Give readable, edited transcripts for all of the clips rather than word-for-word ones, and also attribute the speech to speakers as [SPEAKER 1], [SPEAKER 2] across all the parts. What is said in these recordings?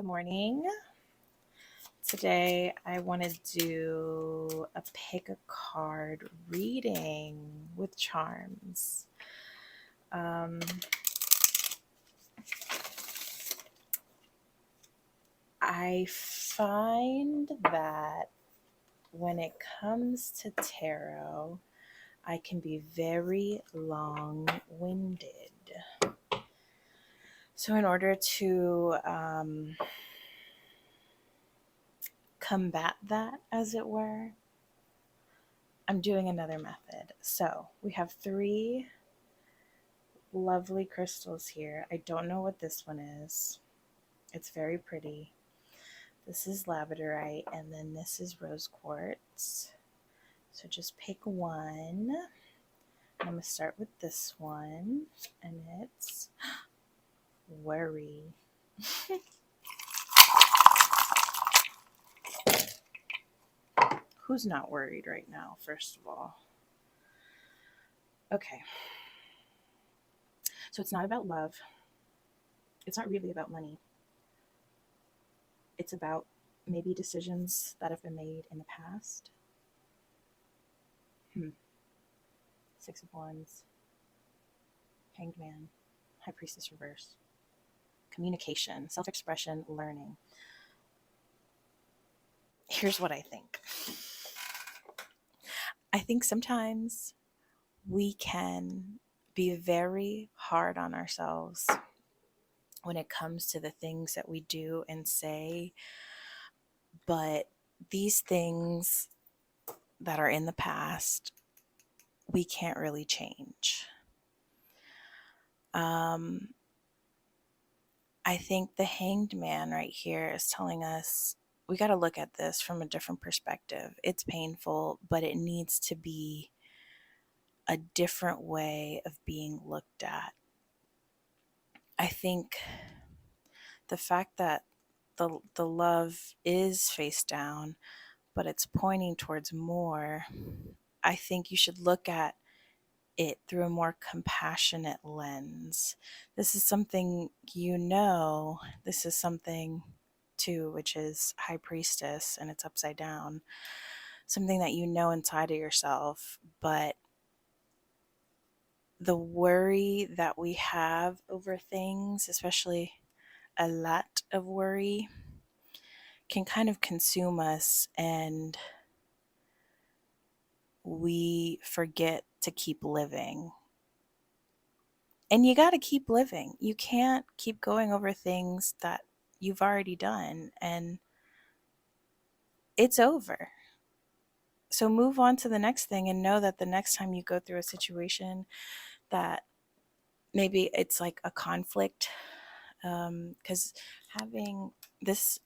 [SPEAKER 1] Good morning. Today I want to do a pick a card reading with charms. I find that when it comes to tarot, I can be very long-winded. So in order to combat that, as it were, I'm doing another method. So we have 3 lovely crystals here. I don't know what this one is. It's very pretty. This is labradorite, and then this is rose quartz. So just pick one. I'm going to start with this one, and it's worry. Who's not worried right now, first of all? Okay. So it's not about love. It's not really about money. It's about maybe decisions that have been made in the past. 6 of Wands. Hanged Man. High Priestess reverse. Communication, self-expression, learning. Here's what I think. I think sometimes we can be very hard on ourselves when it comes to the things that we do and say, but these things that are in the past, we can't really change. I think the Hanged Man right here is telling us we got to look at this from a different perspective. It's painful, but it needs to be a different way of being looked at. I think the fact that the love is face down, but it's pointing towards more, I think you should look at it through a more compassionate lens. This is something this is something too, which is High Priestess, and it's upside down. Something that you know inside of yourself, but the worry that we have over things, especially a lot of worry, can kind of consume us, and we forget to keep living. And you got to keep living. You can't keep going over things that you've already done, and it's over. So move on to the next thing, and know that the next time you go through a situation that maybe it's like a conflict, because having this,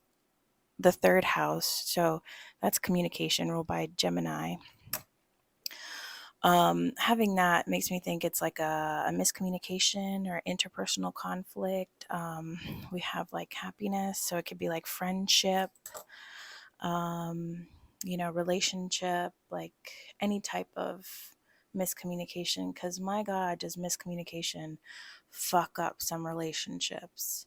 [SPEAKER 1] the 3rd house, so that's communication, ruled by Gemini. Having that makes me think it's like a miscommunication or interpersonal conflict. We have like happiness, so it could be like friendship, relationship, like any type of miscommunication, because my God, does miscommunication fuck up some relationships.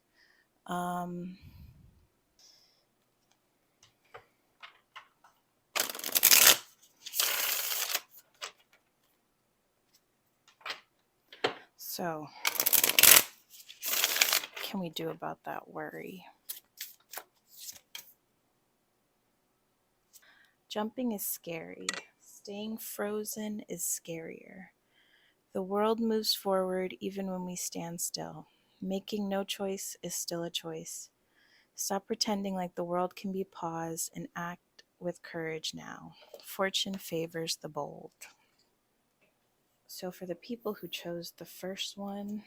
[SPEAKER 1] So, what can we do about that worry? Jumping is scary. Staying frozen is scarier. The world moves forward even when we stand still. Making no choice is still a choice. Stop pretending like the world can be paused and act with courage now. Fortune favors the bold. So for the people who chose the first one,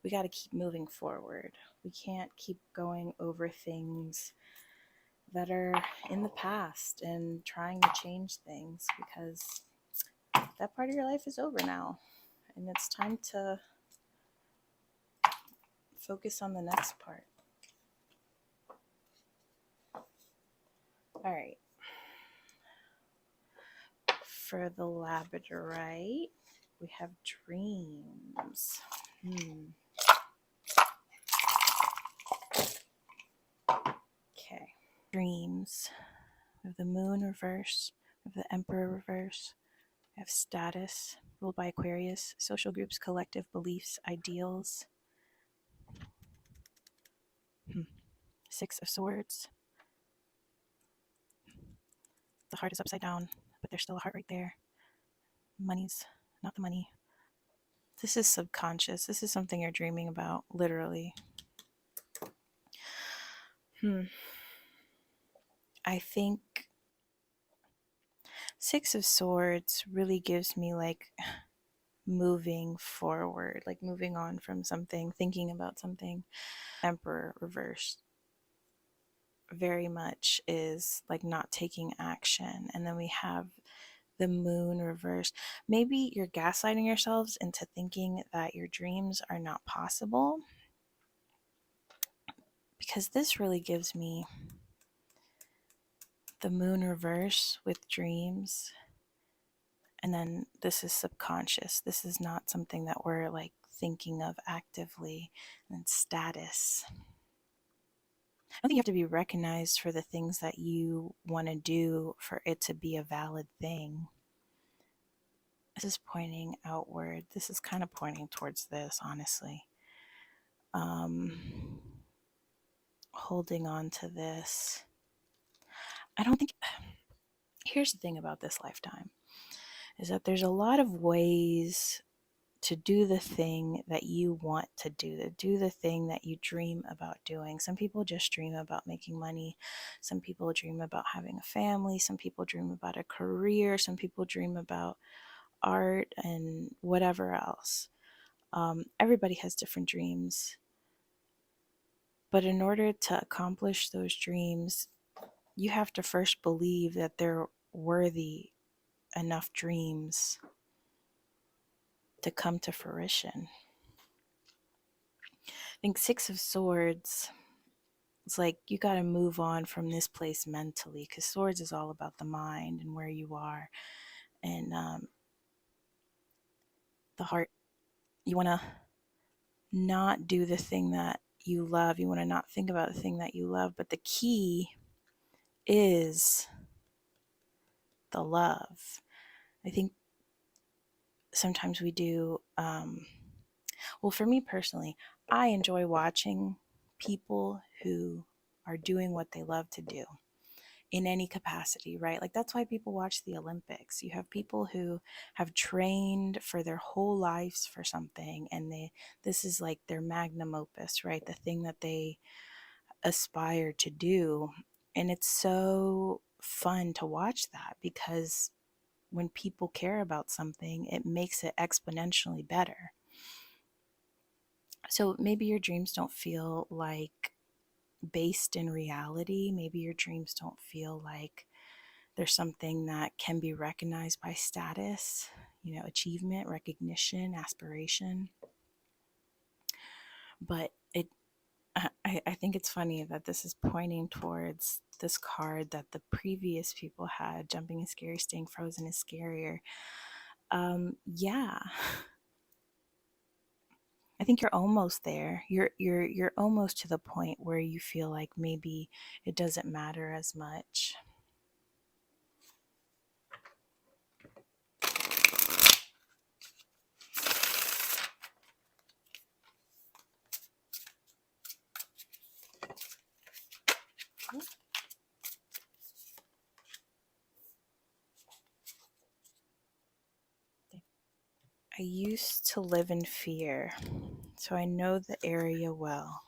[SPEAKER 1] we got to keep moving forward. We can't keep going over things that are in the past and trying to change things, because that part of your life is over now, and it's time to focus on the next part. All right. For the labradorite, we have dreams. dreams. We have the moon reverse, we have the emperor reverse, we have status, ruled by Aquarius, social groups, collective beliefs, ideals. Six of Swords. The heart is upside down, but there's still a heart right there. Money's not the money. This is subconscious. This is something you're dreaming about, literally. I think Six of Swords really gives me like moving forward, like moving on from something, thinking about something. Emperor reverse very much is like not taking action. And then we have the moon reverse. Maybe you're gaslighting yourselves into thinking that your dreams are not possible, because this really gives me the moon reverse with dreams. And then this is subconscious. This is not something that we're like thinking of actively. And status. I don't think you have to be recognized for the things that you want to do for it to be a valid thing. This is pointing outward. This is kind of pointing towards this, honestly. Holding on to this. I don't think. Here's the thing about this lifetime is that there's a lot of ways to do the thing that you want to do the thing that you dream about doing. Some people just dream about making money. Some people dream about having a family. Some people dream about a career. Some people dream about art and whatever else. Everybody has different dreams. But in order to accomplish those dreams, you have to first believe that they're worthy enough dreams to come to fruition. I think Six of Swords, it's like you got to move on from this place mentally, because Swords is all about the mind and where you are. And the heart, you want to not do the thing that you love. You want to not think about the thing that you love. But the key is the love. I think sometimes we do, well, for me personally, I enjoy watching people who are doing what they love to do in any capacity, right? Like that's why people watch the Olympics. You have people who have trained for their whole lives for something, and this is like their magnum opus, right? The thing that they aspire to do. And it's so fun to watch that, because when people care about something, it makes it exponentially better. So maybe your dreams don't feel like based in reality. Maybe your dreams don't feel like there's something that can be recognized by status, achievement, recognition, aspiration. But I think it's funny that this is pointing towards this card that the previous people had. Jumping is scary, staying frozen is scarier. Yeah, I think you're almost there. You're almost to the point where you feel like maybe it doesn't matter as much. I used to live in fear, so I know the area well.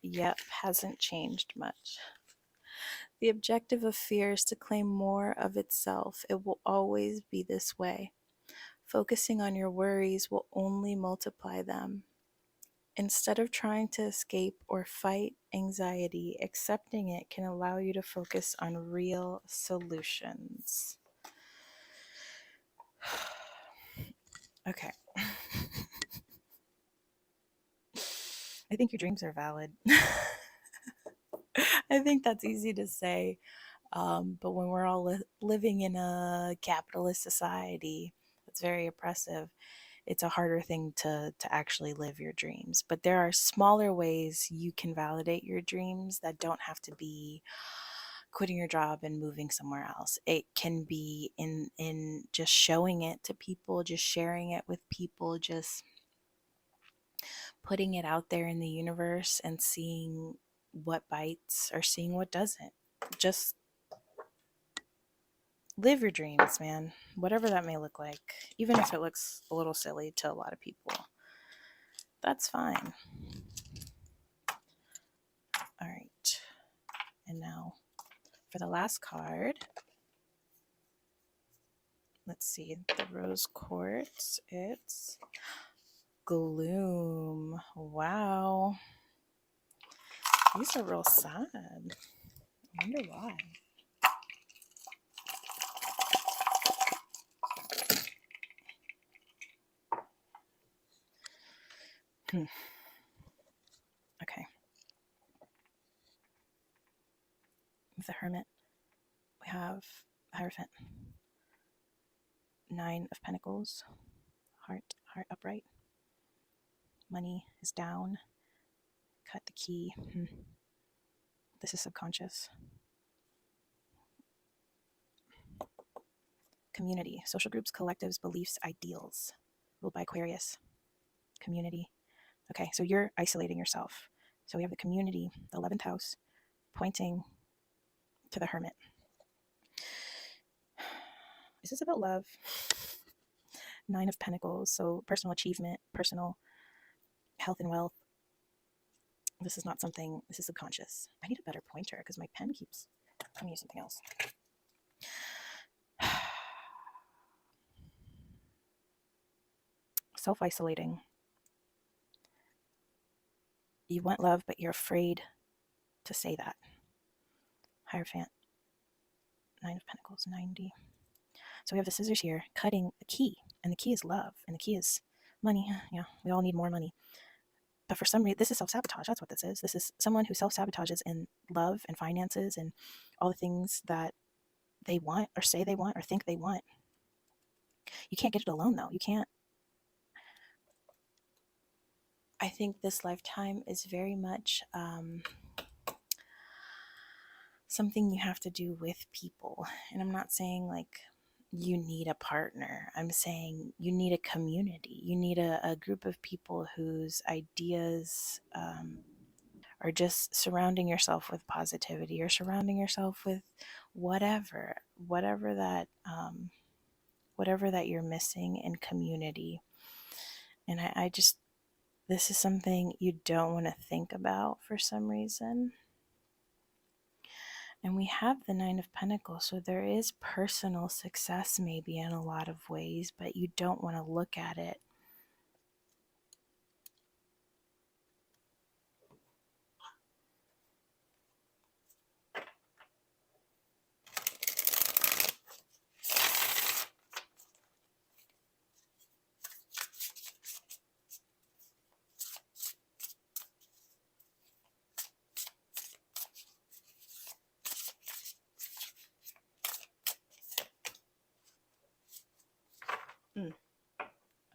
[SPEAKER 1] Yep, hasn't changed much. The objective of fear is to claim more of itself. It will always be this way. Focusing on your worries will only multiply them. Instead of trying to escape or fight anxiety, accepting it can allow you to focus on real solutions. Okay. I think your dreams are valid. I think that's easy to say. But when we're all living in a capitalist society that's very oppressive, it's a harder thing to actually live your dreams. But there are smaller ways you can validate your dreams that don't have to be quitting your job and moving somewhere else. It can be in just showing it to people, just sharing it with people, just putting it out there in the universe and seeing what bites or seeing what doesn't. Just live your dreams, man. Whatever that may look like, even if it looks a little silly to a lot of people, that's fine. All right. And now for the last card, let's see, the rose quartz, it's gloom. Wow. These are real sad. I wonder why. Okay. With the Hermit, we have Hierophant, 9 of Pentacles, heart upright. Money is down. Cut the key. This is subconscious. Community, social groups, collectives, beliefs, ideals. Ruled by Aquarius. Community. Okay, so you're isolating yourself. So we have the community, the 11th house, pointing to the Hermit. Is this about love? 9 of Pentacles, so personal achievement, personal health and wealth. This is not something, this is subconscious. I need a better pointer because my pen keeps, I'm using something else. Self-isolating. You want love, but you're afraid to say that. Hierophant, 9 of Pentacles, 90. So we have the scissors here, cutting the key, and the key is love, and the key is money. Yeah, we all need more money. But for some reason, this is self-sabotage. That's what this is. This is someone who self-sabotages in love and finances and all the things that they want or say they want or think they want. You can't get it alone, though. You can't. I think this lifetime is very much something you have to do with people. And I'm not saying like you need a partner. I'm saying you need a community. You need a group of people whose ideas are just surrounding yourself with positivity or surrounding yourself with whatever that you're missing in community. And I just, this is something you don't want to think about for some reason. And we have the 9 of Pentacles, so there is personal success maybe in a lot of ways, but you don't want to look at it.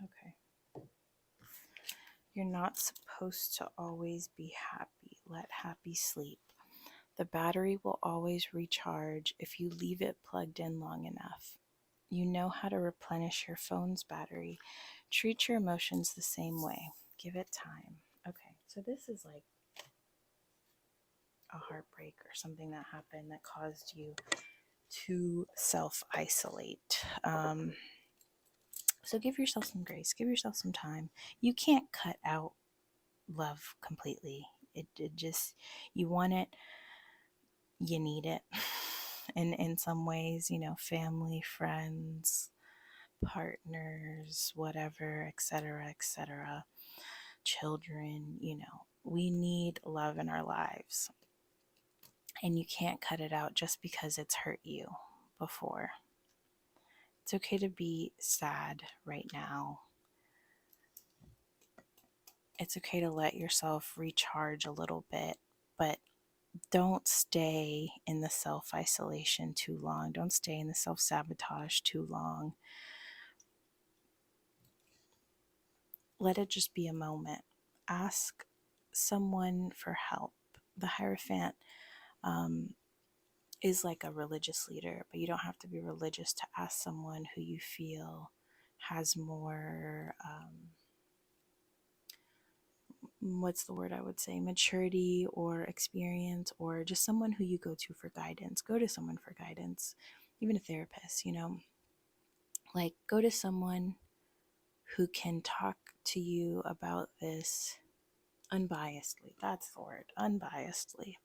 [SPEAKER 1] Okay. You're not supposed to always be happy. Let happy sleep. The battery will always recharge if you leave it plugged in long enough. You know how to replenish your phone's battery. Treat your emotions the same way. Give it time. Okay, so this is like a heartbreak or something that happened that caused you to self-isolate. So give yourself some grace. Give yourself some time. You can't cut out love completely. It just, you want it, you need it. And in some ways, family, friends, partners, whatever, etc., children, we need love in our lives. And you can't cut it out just because it's hurt you before. It's okay to be sad right now. It's okay to let yourself recharge a little bit, but don't stay in the self-isolation too long. Don't stay in the self-sabotage too long. Let it just be a moment. Ask someone for help. The Hierophant is like a religious leader, but you don't have to be religious to ask someone who you feel has more, what's the word I would say, maturity or experience, or just someone who you go to for guidance. Go to someone for guidance, even a therapist, like go to someone who can talk to you about this unbiasedly. That's the word, unbiasedly.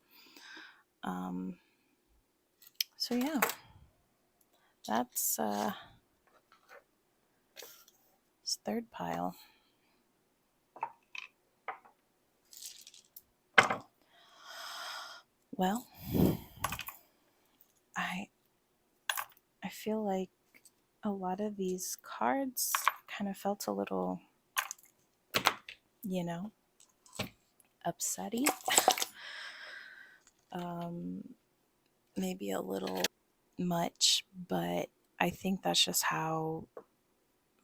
[SPEAKER 1] Um, so yeah, that's this third pile. Well, I I feel like a lot of these cards kind of felt a little, you know, upsetty. Maybe a little much, but I think that's just how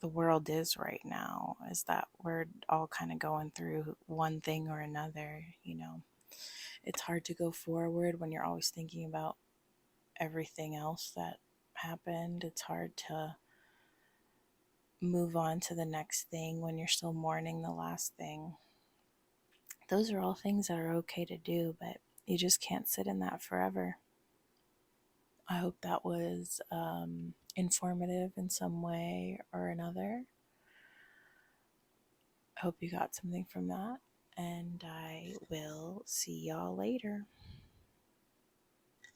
[SPEAKER 1] the world is right now, is that we're all kind of going through one thing or another. It's hard to go forward when you're always thinking about everything else that happened. It's hard to move on to the next thing when you're still mourning the last thing. Those are all things that are okay to do, but you just can't sit in that forever. I hope that was informative in some way or another. I hope you got something from that, and I will see y'all later.